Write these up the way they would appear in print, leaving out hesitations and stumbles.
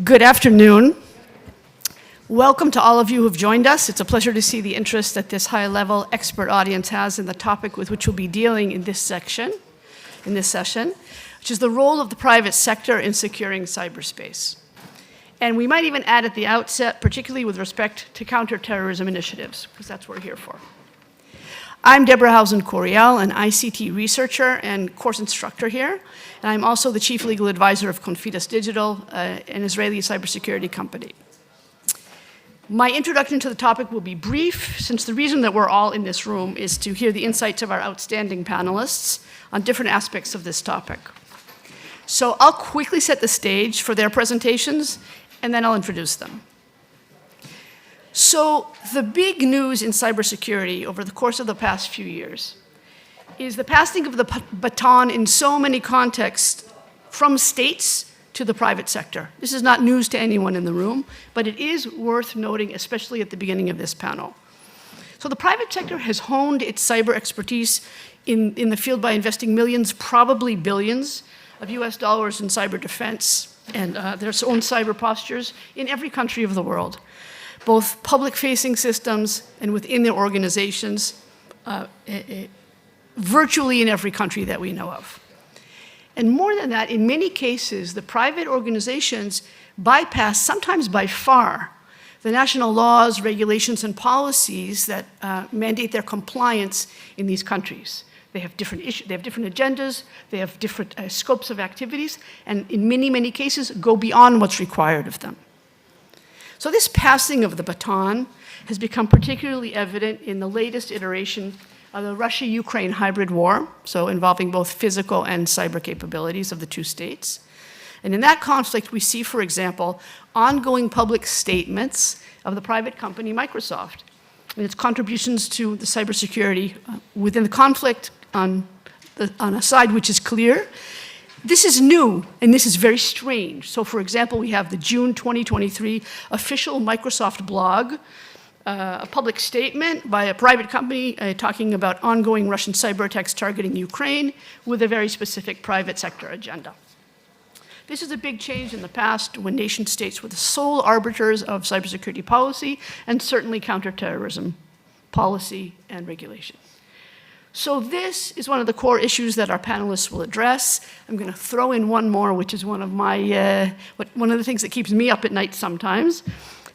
Good afternoon. Welcome to all of you who have joined us. It's a pleasure to see the interest that this high-level expert audience has in the topic with which we'll be dealing in this session, which is the role of the private sector in securing cyberspace. And we might even add at the outset, particularly with respect to counter-terrorism initiatives, because that's what we're here for. I'm Deborah Housen-Couriel, an ICT researcher and course instructor here, and I'm also the chief legal advisor of Confidus Digital, an Israeli cybersecurity company. My introduction to the topic will be brief, since the reason that we're all in this room is to hear the insights of our outstanding panelists on different aspects of this topic. So I'll quickly set the stage for their presentations, and then I'll introduce them. So the big news in cybersecurity over the course of the past few years is the passing of the baton in so many contexts from states to the private sector. This is not news to anyone in the room, but it is worth noting, especially at the beginning of this panel. So the private sector has honed its cyber expertise in the field by investing millions, probably billions, of US dollars in cyber defense and their own cyber postures in every country of the world, both public-facing systems and within their organizations, virtually in every country that we know of. And more than that, in many cases, the private organizations bypass, sometimes by far, the national laws, regulations, and policies that mandate their compliance in these countries. They have different issues, they have different agendas, they have different scopes of activities, and in many, many cases, go beyond what's required of them. So this passing of the baton has become particularly evident in the latest iteration of the Russia-Ukraine hybrid war, so involving both physical and cyber capabilities of the two states. And in that conflict, we see, for example, ongoing public statements of the private company Microsoft and its contributions to the cybersecurity within the conflict on a side which is clear. This is new, and this is very strange. So, for example, we have the June 2023 official Microsoft blog, a public statement by a private company talking about ongoing Russian cyber attacks targeting Ukraine with a very specific private sector agenda. This is a big change in the past when nation states were the sole arbiters of cybersecurity policy and certainly counterterrorism policy and regulation. So this is one of the core issues that our panelists will address. I'm going to throw in one more, which is one of the things that keeps me up at night sometimes,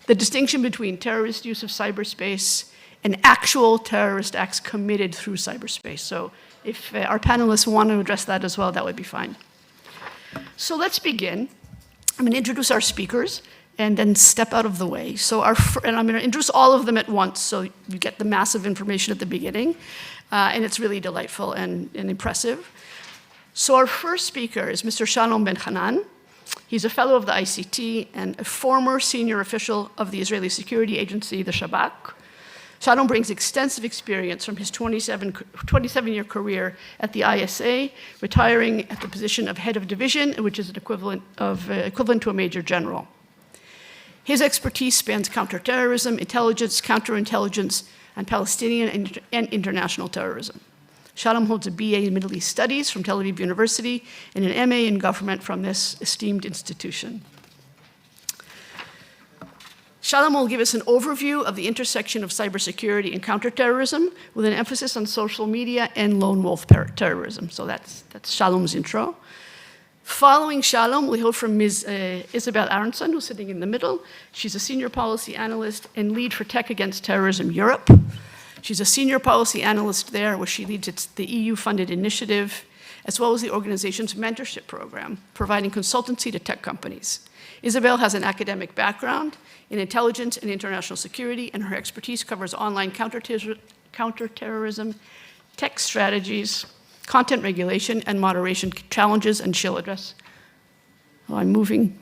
the distinction between terrorist use of cyberspace and actual terrorist acts committed through cyberspace. So if our panelists want to address that as well, that would be fine. So let's begin. I'm going to introduce our speakers and then step out of the way. And I'm going to introduce all of them at once so you get the massive information at the beginning. And it's really delightful and impressive. So our first speaker is Mr. Shalom ben Hanan. He's a fellow of the ICT and a former senior official of the Israeli security agency, the Shabak. Shalom brings extensive experience from his 27-year career at the ISA, retiring at the position of head of division, which is an equivalent to a major general. His expertise spans counterterrorism, intelligence, counterintelligence, and Palestinian and international terrorism. Shalom holds a BA in Middle East Studies from Tel Aviv University and an MA in government from this esteemed institution. Shalom will give us an overview of the intersection of cybersecurity and counterterrorism with an emphasis on social media and lone wolf terrorism. So that's Shalom's intro. Following Shalom, we'll hear from Ms. Isabelle Arnson, who's sitting in the middle. She's a senior policy analyst and lead for Tech Against Terrorism Europe. She's a senior policy analyst there, where she leads the EU-funded initiative, as well as the organization's mentorship program, providing consultancy to tech companies. Isabelle has an academic background in intelligence and international security, and her expertise covers online counterterrorism, tech strategies, content regulation, and moderation challenges, and she'll address. Oh, I'm moving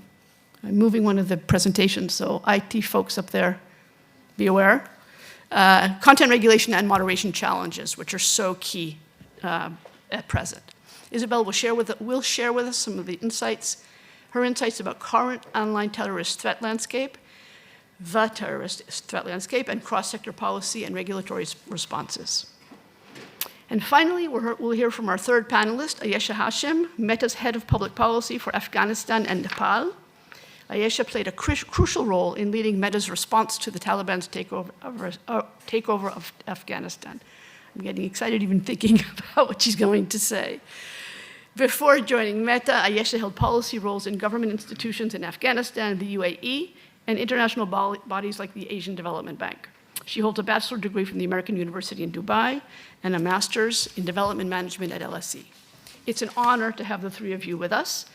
one of the presentations, so IT folks up there, be aware. Content regulation and moderation challenges, which are so key at present. Isabelle will share with us some of the insights, her insights about current online terrorist threat landscape, the terrorist threat landscape, and cross-sector policy and regulatory responses. And finally, we'll hear from our third panelist, Ayesha Hashem, Meta's head of public policy for Afghanistan and Nepal. Ayesha played a crucial role in leading Meta's response to the Taliban's takeover of Afghanistan. I'm getting excited even thinking about what she's going to say. Before joining Meta, Ayesha held policy roles in government institutions in Afghanistan, the UAE, and international bodies like the Asian Development Bank. She holds a bachelor's degree from the American University in Dubai and a master's in development management at LSE. It's an honor to have the three of you with us.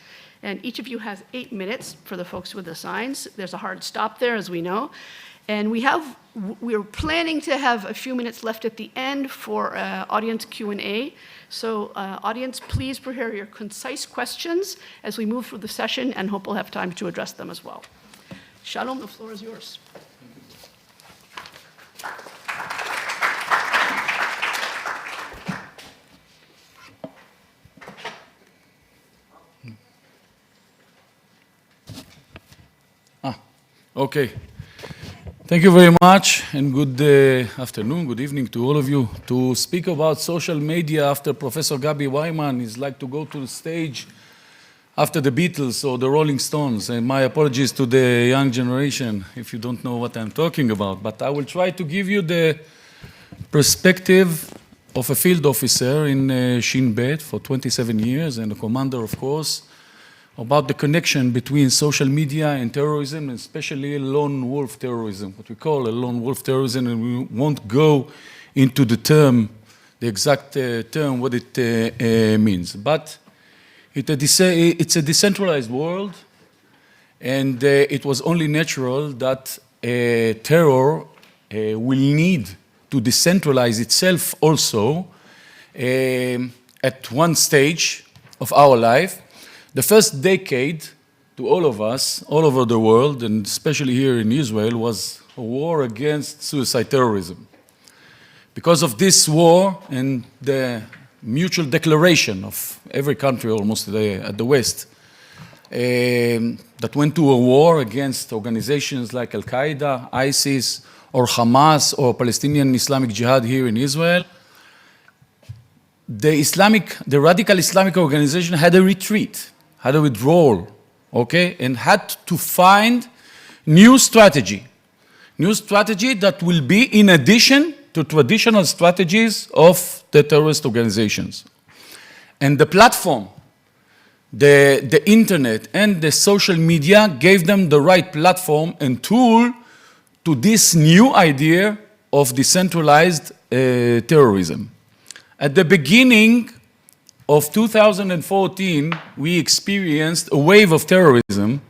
And each of you has 8 minutes for the folks with the signs. There's a hard stop there, as we know. And we're planning to have a few minutes left at the end for audience Q&A. So audience, please prepare your concise questions as we move through the session, and hope we'll have time to address them as well. Shalom, the floor is yours. Okay. Thank you very much, and good afternoon, good evening to all of you. To speak about social media after Professor Gabi Wyman is like to go to the stage after the Beatles or the Rolling Stones. And my apologies to the young generation if you don't know what I'm talking about. But I will try to give you the perspective of a field officer in Shin Bet for 27 years and a commander, of course, about the connection between social media and terrorism, and especially lone wolf terrorism, what we call a lone wolf terrorism, and we won't go into the term, the exact term, what it means. But it's a decentralized world, and it was only natural that terror will need to decentralize itself also at one stage of our life. The first decade to all of us, all over the world, and especially here in Israel, was a war against suicide terrorism. Because of this war and the mutual declaration of every country almost at the West that went to a war against organizations like Al-Qaeda, ISIS, or Hamas, or Palestinian Islamic Jihad here in Israel, the radical Islamic organization had a retreat, had a withdrawal, okay, and had to find new strategy that will be in addition to traditional strategies of the terrorist organizations. And the platform, the internet and the social media gave them the right platform and tool to this new idea of decentralized terrorism. At the beginning of 2014, we experienced a wave of terrorism,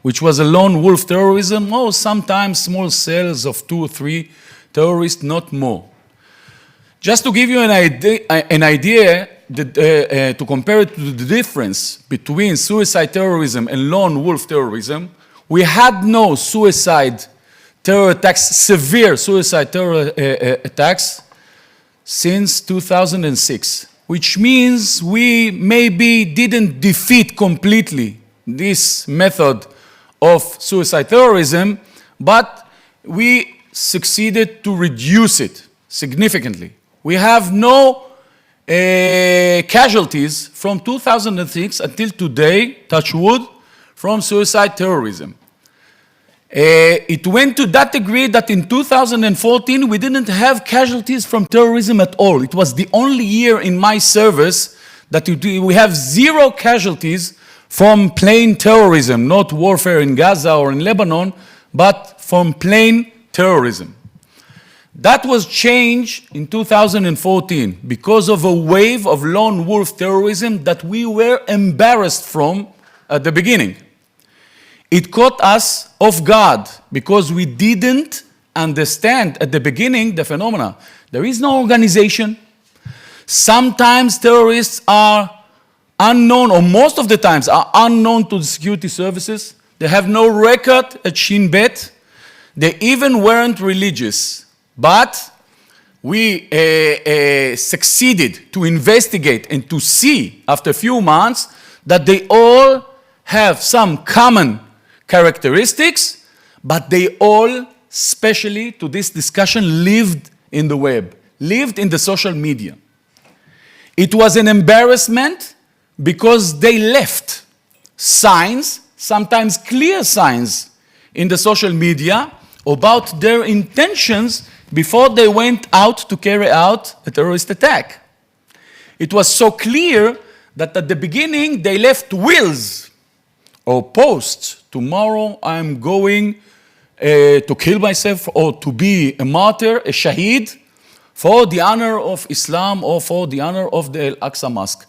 which was a lone wolf terrorism, or sometimes small cells of 2 or 3 terrorists, not more. Just to give you an idea to compare it to the difference between suicide terrorism and lone wolf terrorism, we had no suicide terror attacks, severe suicide terror attacks, since 2006. Which means we maybe didn't defeat completely this method of suicide terrorism, but we succeeded to reduce it significantly. We have no casualties from 2006 until today, touch wood, from suicide terrorism. It went to that degree that in 2014 we didn't have casualties from terrorism at all. It was the only year in my service that we have 0 casualties from plain terrorism, not warfare in Gaza or in Lebanon, but from plain terrorism. That was changed in 2014 because of a wave of lone wolf terrorism that we were embarrassed from at the beginning. It caught us off guard because we didn't understand at the beginning the phenomena. There is no organization. Sometimes terrorists are unknown, or most of the times are unknown to the security services. They have no record at Shin Bet. They even weren't religious. But we succeeded to investigate and to see after a few months that they all have some common characteristics, but they all, especially to this discussion, lived in the web, lived in the social media. It was an embarrassment because they left signs, sometimes clear signs in the social media about their intentions before they went out to carry out a terrorist attack. It was so clear that at the beginning they left wills or posts. Tomorrow I'm going to kill myself or to be a martyr, a shaheed, for the honor of Islam or for the honor of the Al-Aqsa Mosque.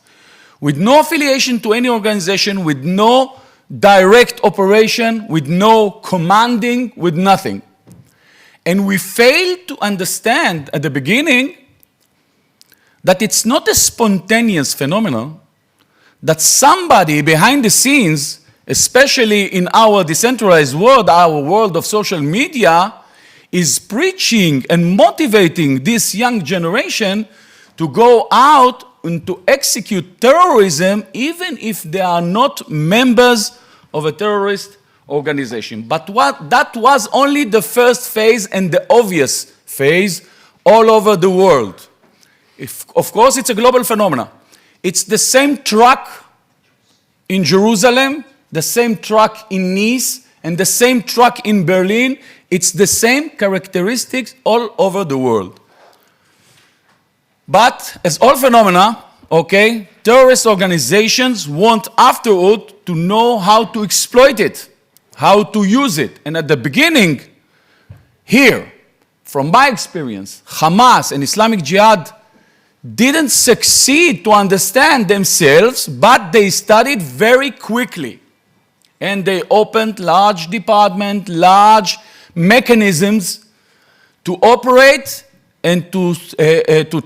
With no affiliation to any organization, with no direct operation, with no commanding, with nothing. And we failed to understand at the beginning that it's not a spontaneous phenomenon, that somebody behind the scenes, especially in our decentralized world, our world of social media, is preaching and motivating this young generation to go out and to execute terrorism, even if they are not members of a terrorist organization. But that was only the first phase and the obvious phase all over the world. Of course, it's a global phenomenon. It's the same truck in Jerusalem, the same truck in Nice, and the same truck in Berlin. It's the same characteristics all over the world. But as all phenomena, okay, terrorist organizations want afterward to know how to exploit it, how to use it. And at the beginning, here, from my experience, Hamas and Islamic Jihad didn't succeed to understand themselves, but they studied very quickly. And they opened large departments, large mechanisms to operate and to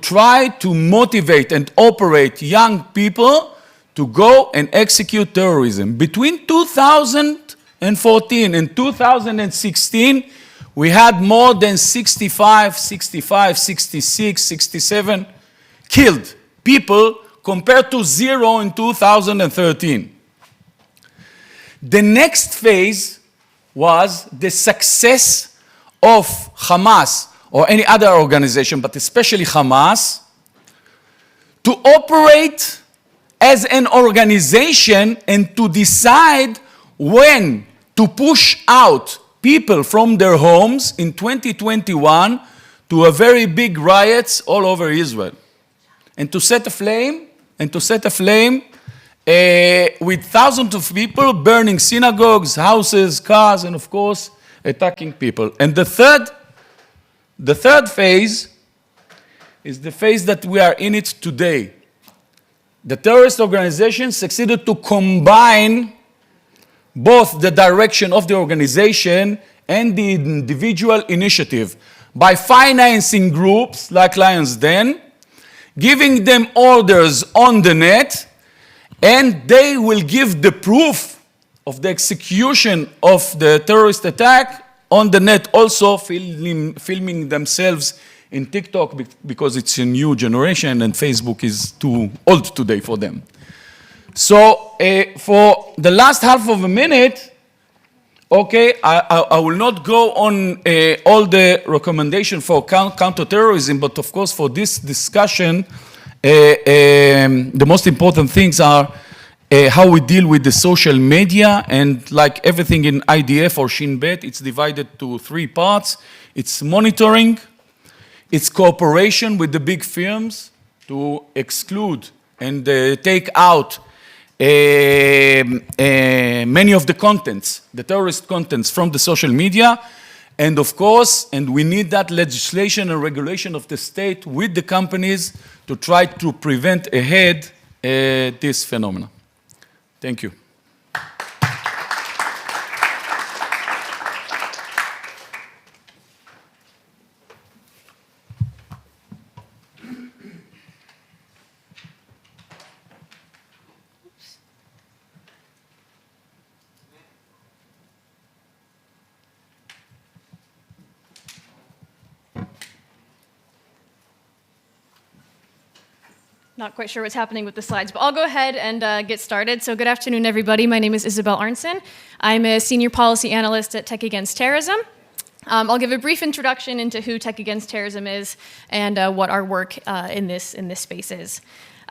try to motivate and operate young people to go and execute terrorism. Between 2014 and 2016, we had more than 65, 66, 67 killed people compared to 0 in 2013. The next phase was the success of Hamas or any other organization, but especially Hamas, to operate as an organization and to decide when to push out people from their homes in 2021 to a very big riots all over Israel. And to set aflame, with thousands of people burning synagogues, houses, cars, and of course, attacking people. And the third phase is the phase that we are in it today. The terrorist organization succeeded to combine both the direction of the organization and the individual initiative by financing groups like Lions Den, giving them orders on the net, and they will give the proof of the execution of the terrorist attack on the net, also filming themselves in TikTok because it's a new generation and Facebook is too old today for them. So for the last half of a minute, okay, I will not go on all the recommendation for counter-terrorism, but of course for this discussion, the most important things are how we deal with the social media, and like everything in IDF or Shin Bet, it's divided to 3 parts. It's monitoring, it's cooperation with the big firms to exclude and take out many of the contents, the terrorist contents from the social media, and of course, and we need that legislation and regulation of the state with the companies to try to prevent ahead this phenomenon. Thank you. Not quite sure what's happening with the slides, but I'll go ahead and get started. So good afternoon, everybody. My name is Isabelle Arnson. I'm a senior policy analyst at Tech Against Terrorism. I'll give a brief introduction into who Tech Against Terrorism is and what our work in this space is.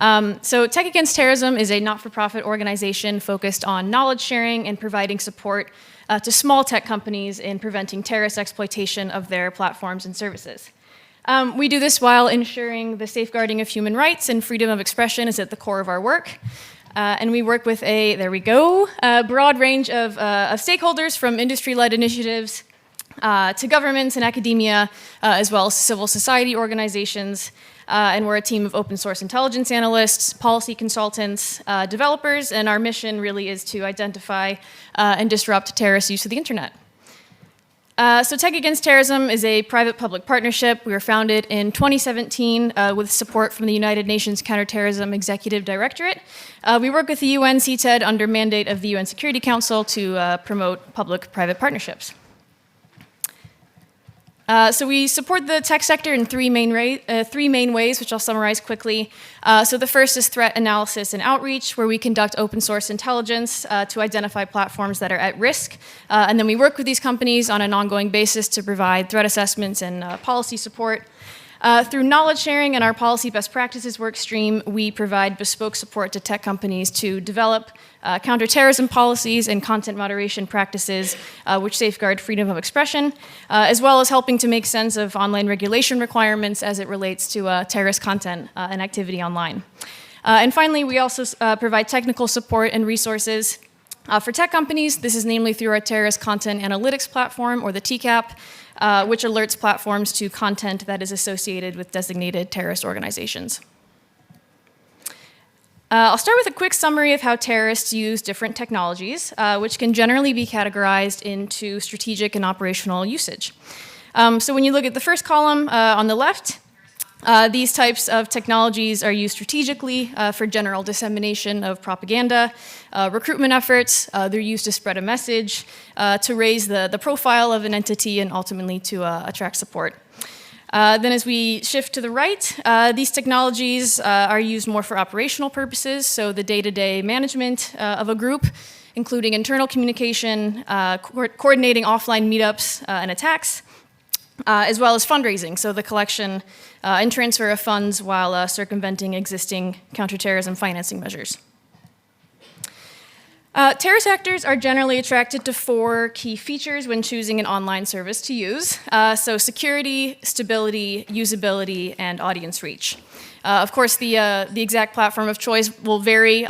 So Tech Against Terrorism is a not-for-profit organization focused on knowledge sharing and providing support to small tech companies in preventing terrorist exploitation of their platforms and services. We do this while ensuring the safeguarding of human rights and freedom of expression is at the core of our work. And we work with a broad range of stakeholders, from industry-led initiatives to governments and academia, as well as civil society organizations. And we're a team of open source intelligence analysts, policy consultants, developers, and our mission really is to identify and disrupt terrorist use of the internet. So Tech Against Terrorism is a private-public partnership. We were founded in 2017 with support from the United Nations Counter-Terrorism Executive Directorate. We work with the UN CTED under mandate of the UN Security Council to promote public-private partnerships. So we support the tech sector in three main ways, which I'll summarize quickly. So the first is threat analysis and outreach, where we conduct open source intelligence to identify platforms that are at risk. And then we work with these companies on an ongoing basis to provide threat assessments and policy support. Through knowledge sharing and our policy best practices work stream, we provide bespoke support to tech companies to develop counterterrorism policies and content moderation practices which safeguard freedom of expression, as well as helping to make sense of online regulation requirements as it relates to terrorist content and activity online. And finally, we also provide technical support and resources for tech companies. This is namely through our terrorist content analytics platform, or the TCAP, which alerts platforms to content that is associated with designated terrorist organizations. I'll start with a quick summary of how terrorists use different technologies, which can generally be categorized into strategic and operational usage. So when you look at the first column on the left, these types of technologies are used strategically for general dissemination of propaganda, recruitment efforts. They're used to spread a message, to raise the profile of an entity, and ultimately to attract support. Then as we shift to the right, these technologies are used more for operational purposes, so the day-to-day management of a group, including internal communication, coordinating offline meetups and attacks, as well as fundraising, so the collection and transfer of funds while circumventing existing counterterrorism financing measures. Terrorist actors are generally attracted to four key features when choosing an online service to use. So security, stability, usability, and audience reach. Of course, the exact platform of choice will vary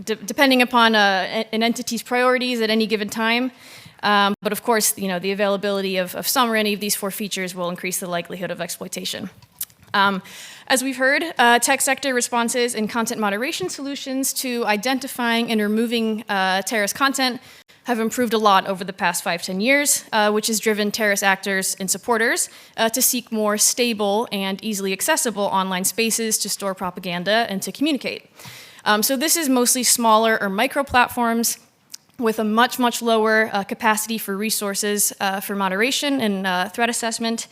depending upon an entity's priorities at any given time. But of course, the availability of some or any of these four features will increase the likelihood of exploitation. As we've heard, tech sector responses and content moderation solutions to identifying and removing terrorist content have improved a lot over the past 5-10 years, which has driven terrorist actors and supporters to seek more stable and easily accessible online spaces to store propaganda and to communicate. So this is mostly smaller or micro platforms with a much, much lower capacity for resources for moderation and threat assessment.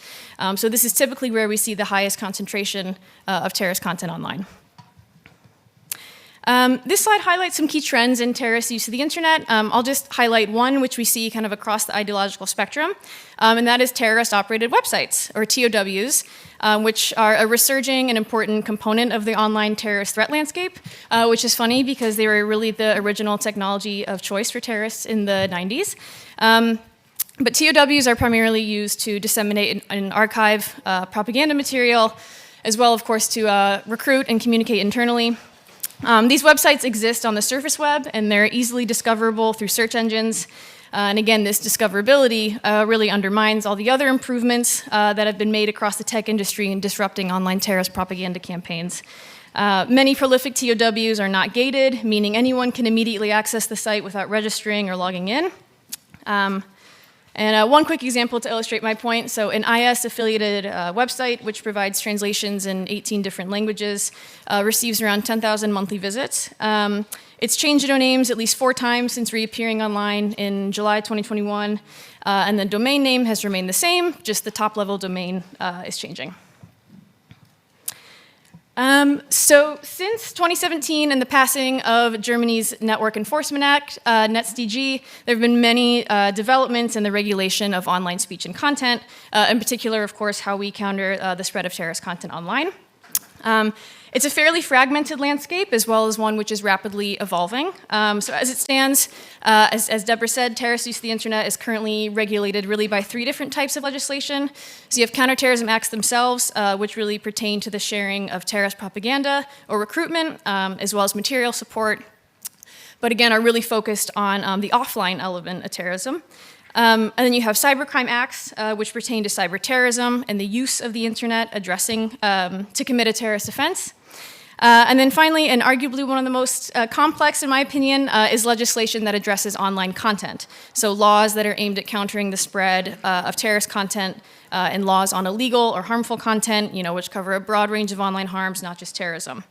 So this is typically where we see the highest concentration of terrorist content online. This slide highlights some key trends in terrorist use of the internet. I'll just highlight one which we see kind of across the ideological spectrum, and that is terrorist-operated websites, or TOWs, which are a resurging and important component of the online terrorist threat landscape, which is funny because they were really the original technology of choice for terrorists in the 90s. But TOWs are primarily used to disseminate and archive propaganda material, as well, of course, to recruit and communicate internally. These websites exist on the surface web, and they're easily discoverable through search engines. And again, this discoverability really undermines all the other improvements that have been made across the tech industry in disrupting online terrorist propaganda campaigns. Many prolific TOWs are not gated, meaning anyone can immediately access the site without registering or logging in. And one quick example to illustrate my point. So an IS-affiliated website, which provides translations in 18 different languages, receives around 10,000 monthly visits. It's changed domains at least 4 times since reappearing online in July 2021. And the domain name has remained the same, just the top-level domain is changing. So since 2017 and the passing of Germany's Network Enforcement Act, NetzDG, there have been many developments in the regulation of online speech and content, in particular, of course, how we counter the spread of terrorist content online. It's a fairly fragmented landscape, as well as one which is rapidly evolving. So as it stands, as Deborah said, terrorist use of the internet is currently regulated really by 3 different types of legislation. So you have counterterrorism acts themselves, which really pertain to the sharing of terrorist propaganda or recruitment, as well as material support, but again are really focused on the offline element of terrorism. And then you have cybercrime acts, which pertain to cyber terrorism and the use of the internet addressing to commit a terrorist offense. And then finally, and arguably one of the most complex, in my opinion, is legislation that addresses online content. So laws that are aimed at countering the spread of terrorist content and laws on illegal or harmful content, which cover a broad range of online harms, not just terrorism.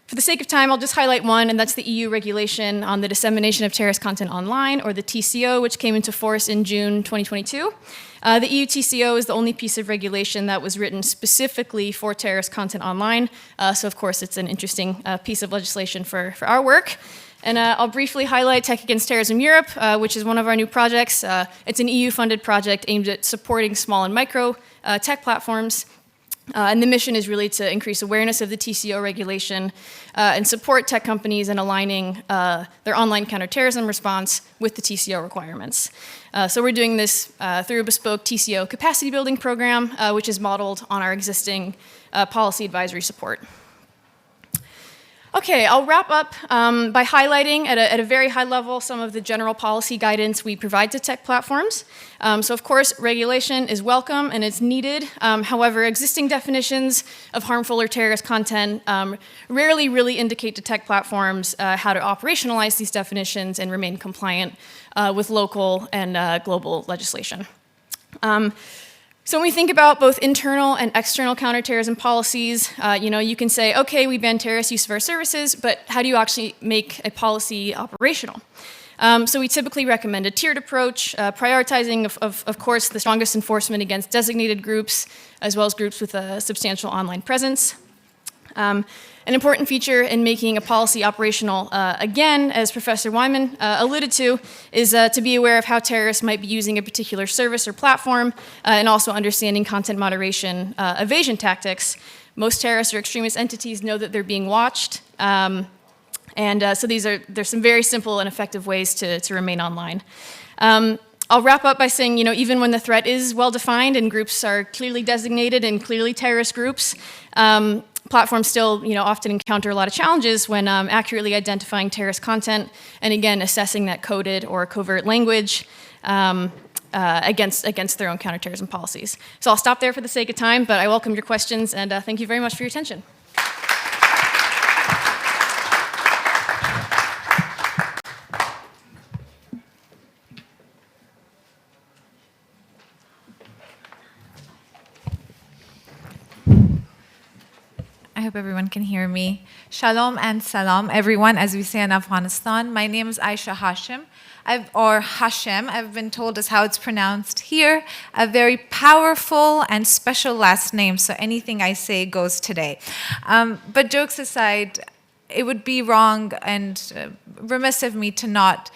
For the sake of time, I'll just highlight one, and that's the EU regulation on the dissemination of terrorist content online, or the TCO, which came into force in June 2022. The EU TCO is the only piece of regulation that was written specifically for terrorist content online, so of course it's an interesting piece of legislation for our work. And I'll briefly highlight Tech Against Terrorism Europe, which is one of our new projects. It's an EU-funded project aimed at supporting small and micro tech platforms. And the mission is really to increase awareness of the TCO regulation and support tech companies in aligning their online counterterrorism response with the TCO requirements. So we're doing this through a bespoke TCO capacity building program, which is modeled on our existing policy advisory support. Okay, I'll wrap up by highlighting at a very high level some of the general policy guidance we provide to tech platforms. So of course, regulation is welcome and it's needed. However, existing definitions of harmful or terrorist content rarely really indicate to tech platforms how to operationalize these definitions and remain compliant with local and global legislation. So when we think about both internal and external counterterrorism policies, you can say, okay, we ban terrorist use of our services, but how do you actually make a policy operational? So we typically recommend a tiered approach, prioritizing, of course, the strongest enforcement against designated groups, as well as groups with a substantial online presence. An important feature in making a policy operational, again, as Professor Wyman alluded to, is to be aware of how terrorists might be using a particular service or platform, and also understanding content moderation evasion tactics. Most terrorist or extremist entities know that they're being watched, so there's some very simple and effective ways to remain online. I'll wrap up by saying, even when the threat is well-defined and groups are clearly designated and clearly terrorist groups, platforms still, often encounter a lot of challenges when accurately identifying terrorist content and, again, assessing that coded or covert language against their own counterterrorism policies. So I'll stop there for the sake of time, but I welcome your questions, and thank you very much for your attention. I hope everyone can hear me. Shalom and salam, everyone, as we say in Afghanistan. My name is Ayesha Hashem, or Hashem, I've been told is how it's pronounced here. A very powerful and special last name, so anything I say goes today. But jokes aside, it would be wrong and remiss of me to not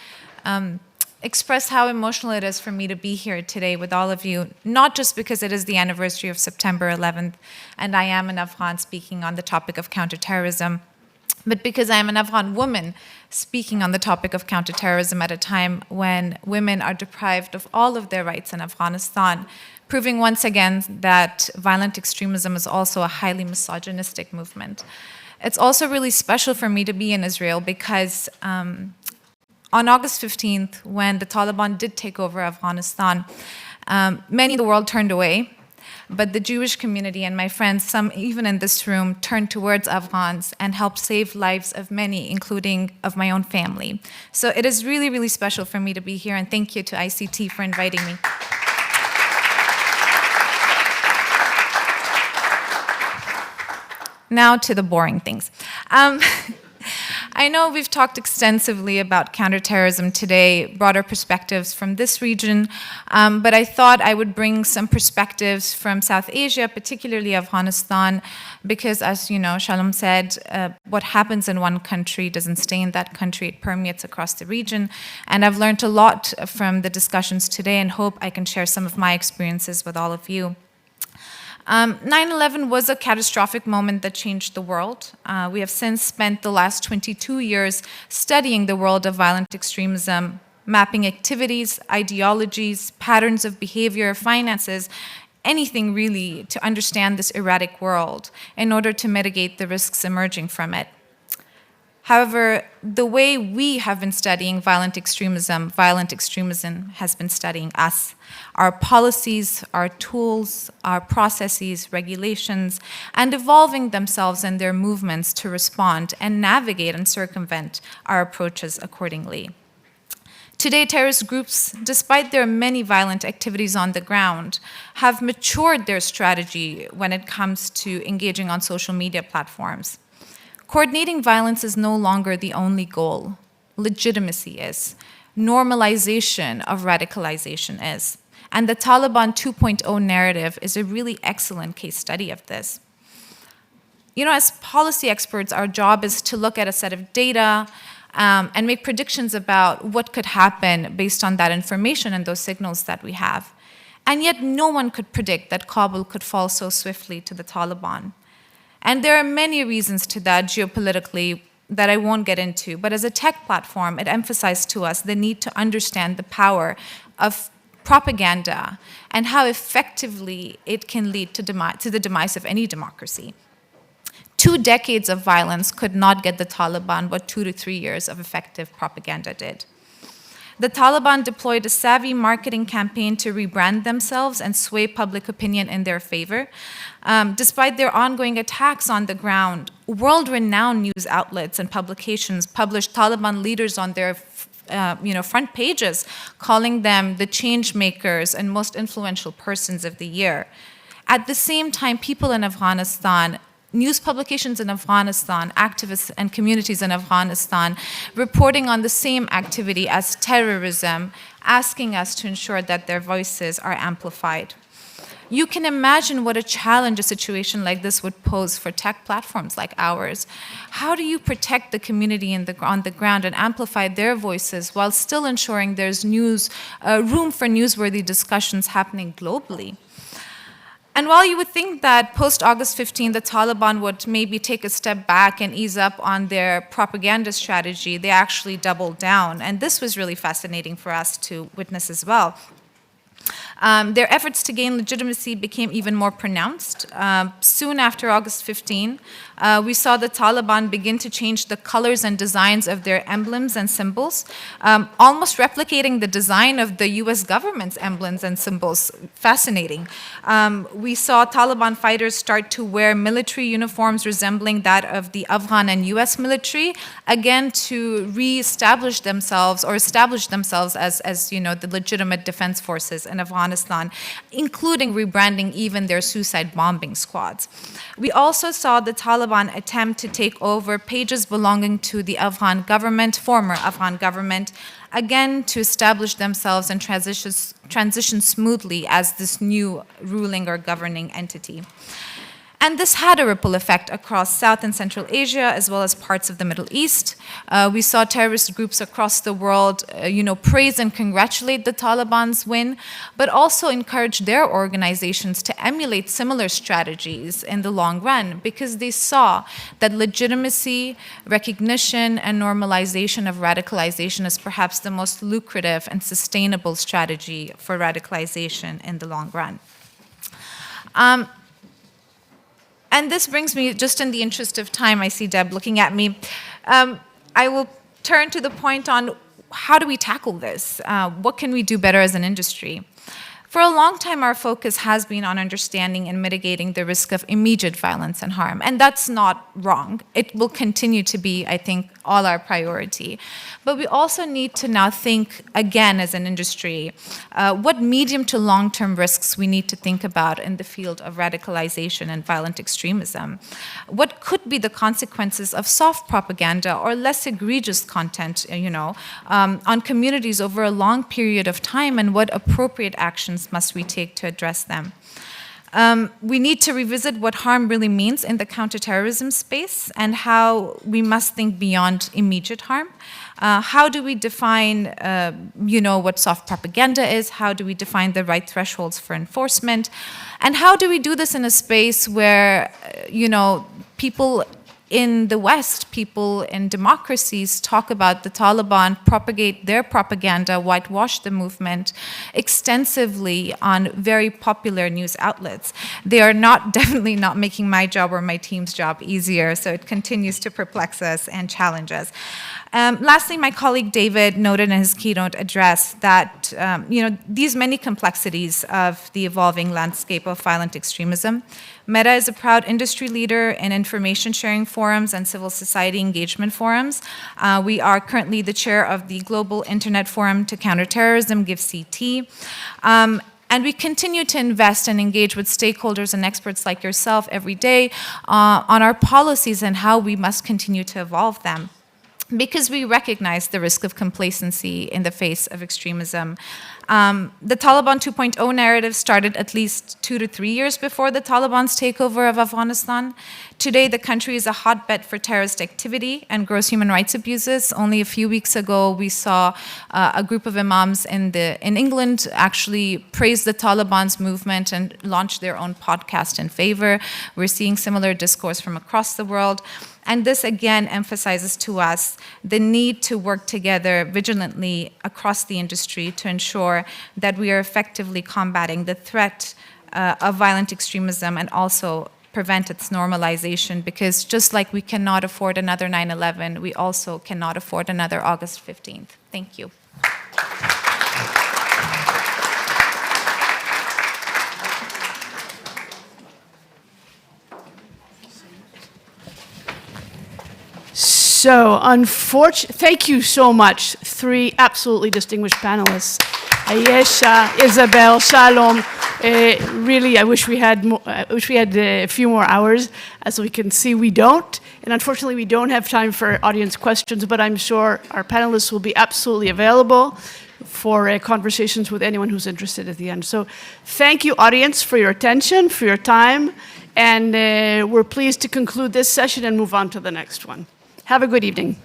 express how emotional it is for me to be here today with all of you, not just because it is the anniversary of September 11th, and I am an Afghan speaking on the topic of counterterrorism, but because I am an Afghan woman speaking on the topic of counterterrorism at a time when women are deprived of all of their rights in Afghanistan, proving once again that violent extremism is also a highly misogynistic movement. It's also really special for me to be in Israel because on August 15th, when the Taliban did take over Afghanistan, many in the world turned away, but the Jewish community and my friends, some even in this room, turned towards Afghans and helped save lives of many, including of my own family. So it is really, really special for me to be here, and thank you to ICT for inviting me. Now to the boring things. I know we've talked extensively about counterterrorism today, broader perspectives from this region, but I thought I would bring some perspectives from South Asia, particularly Afghanistan, because as you know, Shalom said, what happens in one country doesn't stay in that country, it permeates across the region. And I've learned a lot from the discussions today and hope I can share some of my experiences with all of you. 9/11 was a catastrophic moment that changed the world. We have since spent the last 22 years studying the world of violent extremism, mapping activities, ideologies, patterns of behavior, finances, anything really to understand this erratic world in order to mitigate the risks emerging from it. However, the way we have been studying violent extremism has been studying us, our policies, our tools, our processes, regulations, and evolving themselves and their movements to respond and navigate and circumvent our approaches accordingly. Today, terrorist groups, despite their many violent activities on the ground, have matured their strategy when it comes to engaging on social media platforms. Coordinating violence is no longer the only goal. Legitimacy is. Normalization of radicalization is. And the Taliban 2.0 narrative is a really excellent case study of this. As policy experts, our job is to look at a set of data and make predictions about what could happen based on that information and those signals that we have. And yet no one could predict that Kabul could fall so swiftly to the Taliban. And there are many reasons to that geopolitically that I won't get into, but as a tech platform, it emphasized to us the need to understand the power of propaganda and how effectively it can lead to the demise of any democracy. 2 decades of violence could not get the Taliban what 2 to 3 years of effective propaganda did. The Taliban deployed a savvy marketing campaign to rebrand themselves and sway public opinion in their favor. Despite their ongoing attacks on the ground, world-renowned news outlets and publications published Taliban leaders on their front pages, calling them the change makers and most influential persons of the year. At the same time, people in Afghanistan, news publications in Afghanistan, activists and communities in Afghanistan reporting on the same activity as terrorism, asking us to ensure that their voices are amplified. You can imagine what a challenge a situation like this would pose for tech platforms like ours. How do you protect the community on the ground and amplify their voices while still ensuring there's room for newsworthy discussions happening globally? And while you would think that post-August 15, the Taliban would maybe take a step back and ease up on their propaganda strategy, they actually doubled down. And this was really fascinating for us to witness as well. Their efforts to gain legitimacy became even more pronounced. Soon after August 15, we saw the Taliban begin to change the colors and designs of their emblems and symbols, almost replicating the design of the US government's emblems and symbols. Fascinating. We saw Taliban fighters start to wear military uniforms resembling that of the Afghan and US military, again to establish themselves as the legitimate defense forces in Afghanistan, including rebranding even their suicide bombing squads. We also saw the Taliban attempt to take over pages belonging to the former Afghan government, again to establish themselves and transition smoothly as this new ruling or governing entity. And this had a ripple effect across South and Central Asia, as well as parts of the Middle East. We saw terrorist groups across the world, praise and congratulate the Taliban's win, but also encourage their organizations to emulate similar strategies in the long run, because they saw that legitimacy, recognition, and normalization of radicalization is perhaps the most lucrative and sustainable strategy for radicalization in the long run. And this brings me, just in the interest of time, I see Deb looking at me, I will turn to the point on how do we tackle this? What can we do better as an industry? For a long time, our focus has been on understanding and mitigating the risk of immediate violence and harm. And that's not wrong. It will continue to be, I think, all our priority. But we also need to now think again as an industry, what medium to long-term risks we need to think about in the field of radicalization and violent extremism. What could be the consequences of soft propaganda or less egregious content, on communities over a long period of time, and what appropriate actions must we take to address them? We need to revisit what harm really means in the counterterrorism space and how we must think beyond immediate harm. How do we define, what soft propaganda is? How do we define the right thresholds for enforcement? And how do we do this in a space where, people in the West, people in democracies talk about the Taliban, propagate their propaganda, whitewash the movement extensively on very popular news outlets. They are definitely not making my job or my team's job easier, so it continues to perplex us and challenge us. Lastly, my colleague David noted in his keynote address that these many complexities of the evolving landscape of violent extremism. Meta is a proud industry leader in information sharing forums and civil society engagement forums. We are currently the chair of the Global Internet Forum to Counter-Terrorism, GiveCT. And we continue to invest and engage with stakeholders and experts like yourself every day on our policies and how we must continue to evolve them, because we recognize the risk of complacency in the face of extremism. The Taliban 2.0 narrative started at least 2 to 3 years before the Taliban's takeover of Afghanistan. Today, the country is a hotbed for terrorist activity and gross human rights abuses. Only a few weeks ago, we saw a group of imams in England actually praise the Taliban's movement and launch their own podcast in favor. We're seeing similar discourse from across the world. And this again emphasizes to us the need to work together vigilantly across the industry to ensure that we are effectively combating the threat of violent extremism and also prevent its normalization, because just like we cannot afford another 9/11, we also cannot afford another August 15th. Thank you. So, thank you so much, 3 absolutely distinguished panelists. Ayesha, Isabelle, Shalom. Really, I wish we had a few more hours. As we can see, we don't. And unfortunately, we don't have time for audience questions, but I'm sure our panelists will be absolutely available for conversations with anyone who's interested at the end. So thank you, audience, for your attention, for your time. And we're pleased to conclude this session and move on to the next one. Have a good evening.